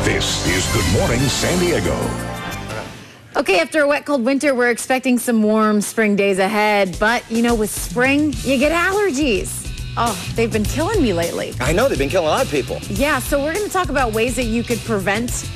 This is Good Morning San Diego. Okay, after a wet, cold winter, we're expecting some warm spring days ahead. But, you know, with spring, you get allergies. Oh, they've been killing me lately. I know, they've been killing a lot of people. Yeah, so we're going to talk about ways that you could prevent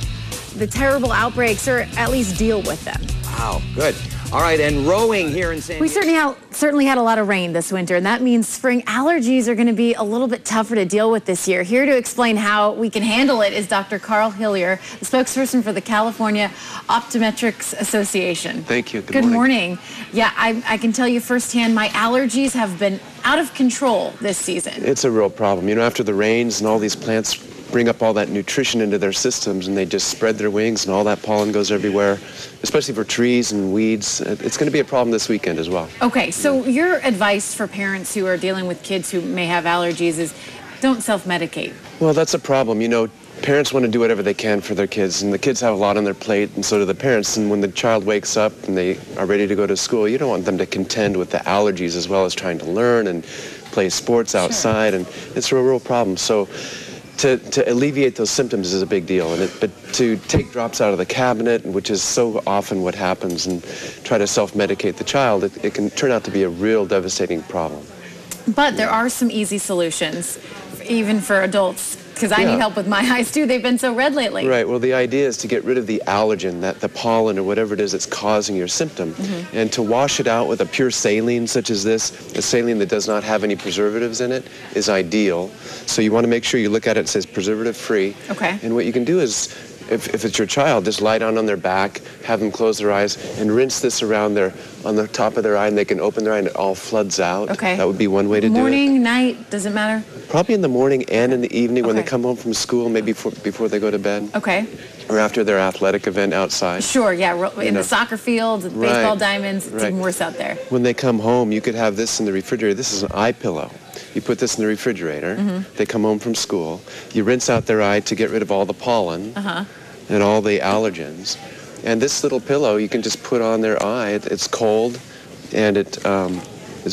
the terrible outbreaks or at least deal with them. Wow, good. All right, and rowing here in San Diego. We certainly had a lot of rain this winter, and that means spring allergies are going to be a little bit tougher to deal with this year. Here to explain how we can handle it is Dr. Carl Hillier, the spokesperson for the California Optometrics Association. Thank you. Good morning. Yeah, I can tell you firsthand, my allergies have been out of control this season. It's a real problem. You know, after the rains and all these plants bring up all that nutrition into their systems and they just spread their wings and all that pollen goes everywhere, especially for trees and weeds. It's going to be a problem this weekend as well. Okay, so your advice for parents who are dealing with kids who may have allergies is don't self-medicate. Well, that's a problem. You know, parents want to do whatever they can for their kids, and the kids have a lot on their plate, and so do the parents. And when the child wakes up and they are ready to go to school, you don't want them to contend with the allergies as well as trying to learn and play sports outside, and it's a real problem. So to alleviate those symptoms is a big deal, but to take drops out of the cabinet, which is so often what happens, and try to self-medicate the child, it can turn out to be a real devastating problem. But there are some easy solutions, even for adults, because I need help with my eyes too. They've been so red lately. Right. Well, the idea is to get rid of the allergen, the pollen or whatever it is that's causing your symptom, and to wash it out with a pure saline such as this. A saline that does not have any preservatives in it is ideal. So you want to make sure you look at it, it says preservative free. Okay. And what you can do is, if it's your child, just lie down on their back, have them close their eyes, and rinse this around on the top of their eye, and they can open their eye and it all floods out. Okay. That would be one way to do it. Morning, night, does it matter? Probably in the morning and in the evening when they come home from school, maybe before they go to bed. Okay. Or after their athletic event outside. Sure, yeah, in the soccer fields, baseball diamonds, it's even worse out there. When they come home, you could have this in the refrigerator. This is an eye pillow. You put this in the refrigerator. They come home from school. You rinse out their eye to get rid of all the pollen and all the allergens. And this little pillow you can just put on their eye. It's cold and it's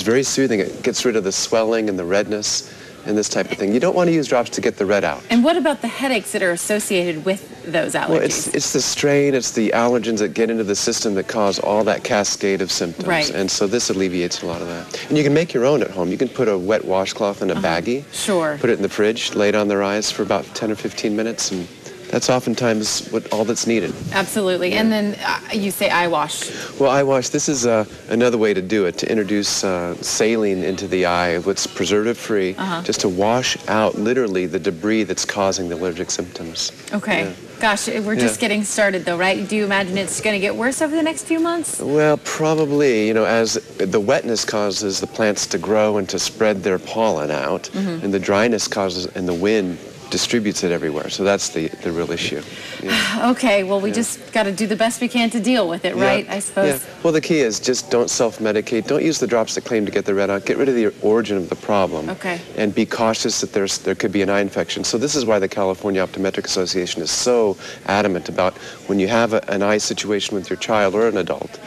very soothing. It gets rid of the swelling and the redness and this type of thing. You don't want to use drops to get the red out. And what about the headaches that are associated with those allergies? Well, it's the strain, it's the allergens that get into the system that cause all that cascade of symptoms. Right. And so this alleviates a lot of that. And you can make your own at home. You can put a wet washcloth in a baggie. Sure. Put it in the fridge, lay it on their eyes for about 10 or 15 minutes, and that's oftentimes all that's needed. Absolutely. Yeah. And then you say eye wash. Well, eye wash, this is another way to do it, to introduce saline into the eye, what's preservative-free, just to wash out literally the debris that's causing the allergic symptoms. Okay. Yeah. Gosh, we're just getting started though, right? Do you imagine it's going to get worse over the next few months? Well, probably. You know, as the wetness causes the plants to grow and to spread their pollen out, and the dryness causes, and the wind distributes it everywhere. So that's the real issue. Yeah. Okay, well, we just got to do the best we can to deal with it, right? I suppose. Yeah. Well, the key is just don't self-medicate. Don't use the drops that claim to get the red out. Get rid of the origin of the problem. Okay. And be cautious that there could be an eye infection. So this is why the California Optometric Association is so adamant about when you have an eye situation with your child or an adult,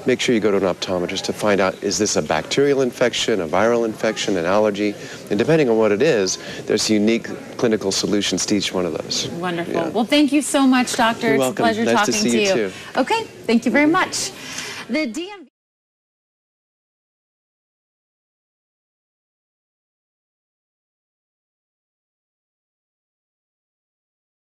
make sure you go to an optometrist to find out, is this a bacterial infection, a viral infection, an allergy? And depending on what it is, there's unique clinical solutions to each one of those. Wonderful. Yeah. Well, thank you so much, Doctor. You're welcome. It's a pleasure talking to see you. Okay, thank you very much. The DMV